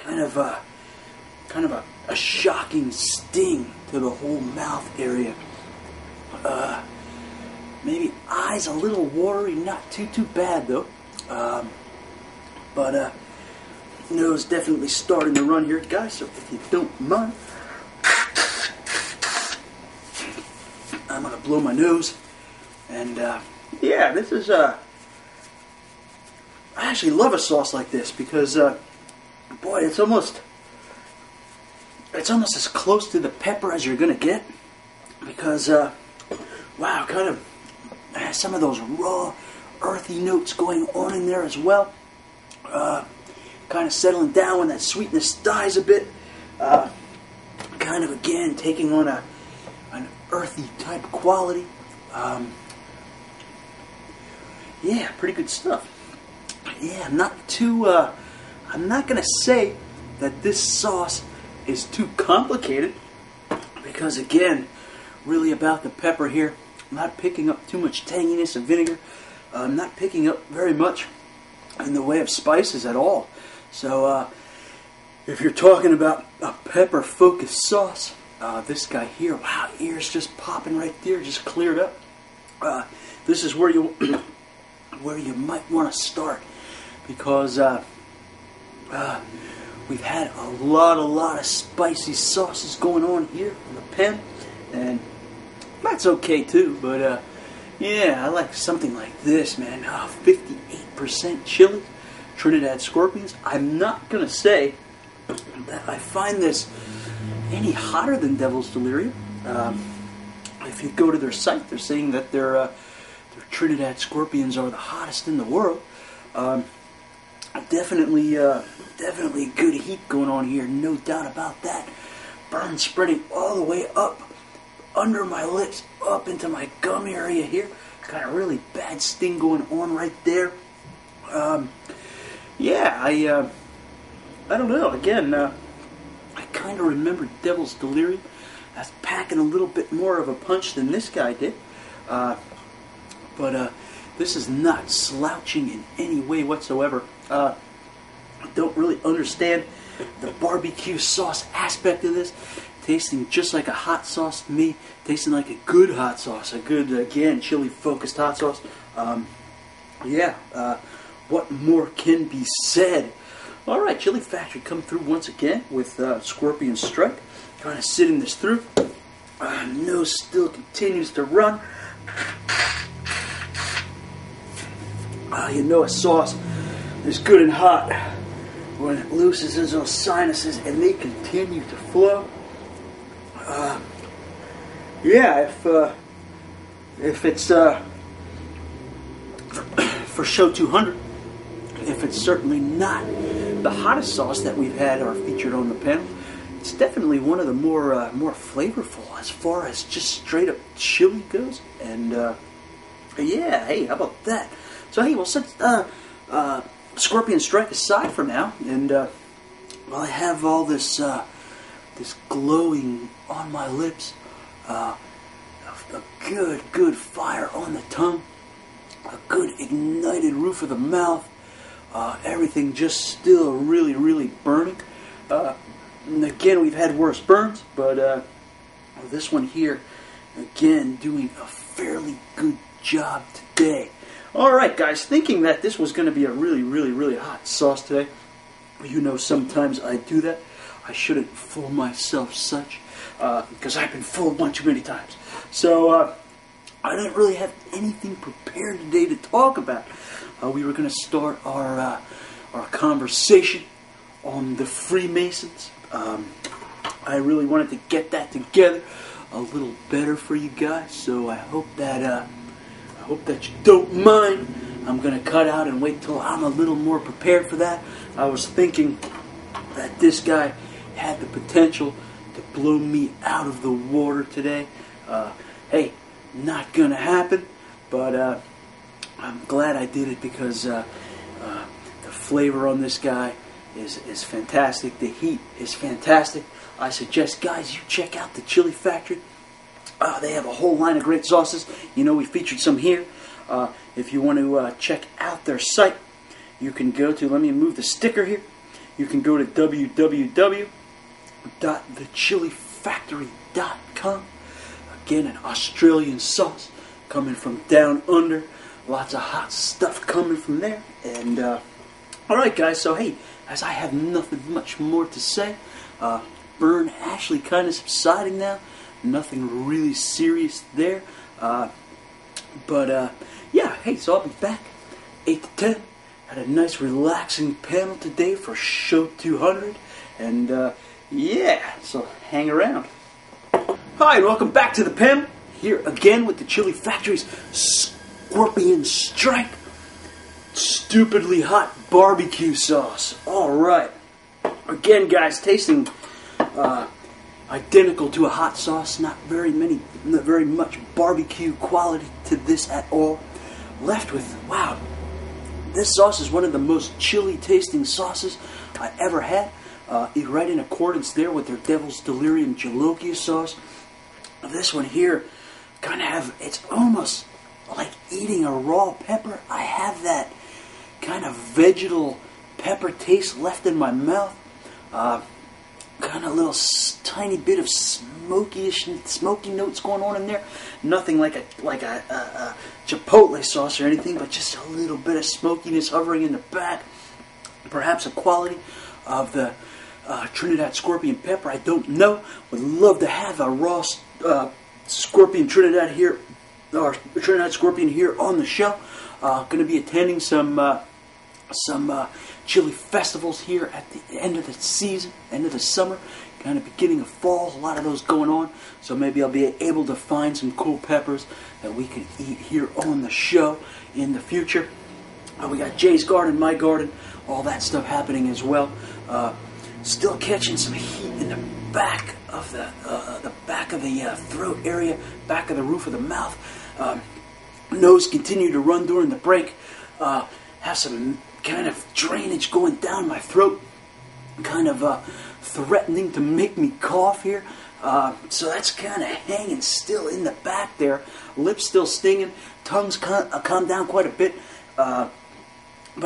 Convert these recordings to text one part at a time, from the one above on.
kind of a shocking sting to the whole mouth area. Maybe eyes a little watery, not too bad though. But nose definitely starting to run here, guys. So if you don't mind, I'm gonna blow my nose. And yeah, this is I actually love a sauce like this because boy, it's almost as close to the pepper as you're gonna get, because wow, kind of has some of those raw, earthy notes going on in there as well. Kind of settling down when that sweetness dies a bit. Kind of again taking on an earthy type quality. Yeah, pretty good stuff. Yeah, I'm not gonna say that this sauce is too complicated, because again, really about the pepper here. I'm not picking up too much tanginess of vinegar. I'm not picking up very much in the way of spices at all. So if you're talking about a pepper focused sauce, this guy here, wow, ears just popping right there, just cleared up. This is where you might want to start, because we've had a lot of spicy sauces going on here in the pen, and that's okay too. But yeah, I like something like this, man. 58% chili, Trinidad Scorpions. I'm not gonna say that I find this any hotter than Devil's Delirium. If you go to their site, they're saying that their Trinidad Scorpions are the hottest in the world. Definitely good heat going on here, no doubt about that. Burn spreading all the way up under my lips, up into my gum area here. Got a really bad sting going on right there. Yeah, I don't know. Again, I kind of remember Devil's Delirium as packing a little bit more of a punch than this guy did. But this is not slouching in any way whatsoever. I don't really understand the barbecue sauce aspect of this. Tasting just like a hot sauce to me. Tasting like a good hot sauce. A good, again, chili-focused hot sauce. Yeah, what more can be said? Alright, Chili Factory come through once again with Scorpion Strike. Kind of sitting this through. Nose still continues to run. You know a sauce is good and hot when it loosens those sinuses and they continue to flow. Yeah, if it's for show 200, if it's certainly not the hottest sauce that we've had or featured on the panel, it's definitely one of the more flavorful as far as just straight up chili goes. And yeah, hey, how about that? So hey, we'll set Scorpion Strike aside for now, and while I have all this this glowing on my lips, a good fire on the tongue, a good ignited roof of the mouth, everything just still really burning. And again, we've had worse burns, but this one here, again, doing a fairly good job today. Alright guys, thinking that this was going to be a really hot sauce today. You know, sometimes I do that. I shouldn't fool myself such, because I've been fooled one too many times. So, I didn't really have anything prepared today to talk about. We were going to start our conversation on the Freemasons. I really wanted to get that together a little better for you guys, so I hope that you don't mind. I'm going to cut out and wait till I'm a little more prepared for that. I was thinking that this guy had the potential to blow me out of the water today. Hey, not going to happen, but I'm glad I did it, because the flavor on this guy is fantastic. The heat is fantastic. I suggest, guys, you check out the Chili Factory. They have a whole line of great sauces. You know, we featured some here. If you want to check out their site, you can go to, let me move the sticker here. you can go to www.thechilifactory.com. Again, an Australian sauce coming from down under. Lots of hot stuff coming from there. And, alright guys, so hey, as I have nothing much more to say, burn actually kind of subsiding now. Nothing really serious there. Yeah, hey, so I'll be back 8 to 10. Had a nice relaxing panel today for show 200. And, yeah, so hang around. Hi, and welcome back to the panel. Here again with the Chili Factory's Scorpion Strike stupidly hot barbecue sauce. Alright. Again, guys, tasting identical to a hot sauce. Not very much barbecue quality to this at all. Left with, wow, this sauce is one of the most chili tasting sauces I ever had. Right in accordance there with their Devil's Delirium Jolokia sauce. This one here kind of have, it's almost like eating a raw pepper. I have that kind of vegetal pepper taste left in my mouth. Kind of little tiny bit of smoky notes going on in there. Nothing like a chipotle sauce or anything, but just a little bit of smokiness hovering in the back. Perhaps a quality of the Trinidad Scorpion pepper. I don't know. Would love to have a raw Scorpion Trinidad here, or Trinidad Scorpion here on the show. Going to be attending some chili festivals here at the end of the season, end of the summer, kind of beginning of fall. A lot of those going on, so maybe I'll be able to find some cool peppers that we can eat here on the show in the future. We got Jay's Garden, my garden, all that stuff happening as well. Still catching some heat in the back of the throat area, back of the roof of the mouth. Nose continue to run during the break. Have some kind of drainage going down my throat, kind of threatening to make me cough here. So that's kind of hanging still in the back there. Lips still stinging. Tongue's calmed down quite a bit. But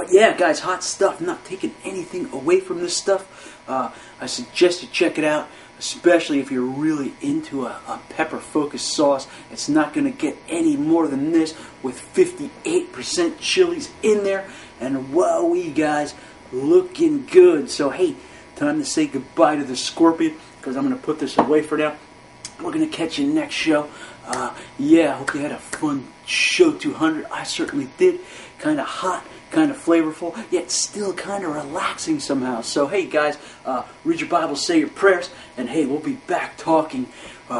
yeah, guys, hot stuff. I'm not taking anything away from this stuff. I suggest you check it out, especially if you're really into a pepper-focused sauce. It's not going to get any more than this with 58% chilies in there. And wowee, guys, looking good. So, hey, time to say goodbye to the Scorpion, because I'm going to put this away for now. We're going to catch you next show. Yeah, I hope you had a fun show 200. I certainly did. Kind of hot, kind of flavorful, yet still kind of relaxing somehow. So, hey, guys, read your Bible, say your prayers, and, hey, we'll be back talking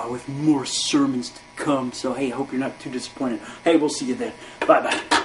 with more sermons to come. So, hey, I hope you're not too disappointed. Hey, we'll see you then. Bye-bye.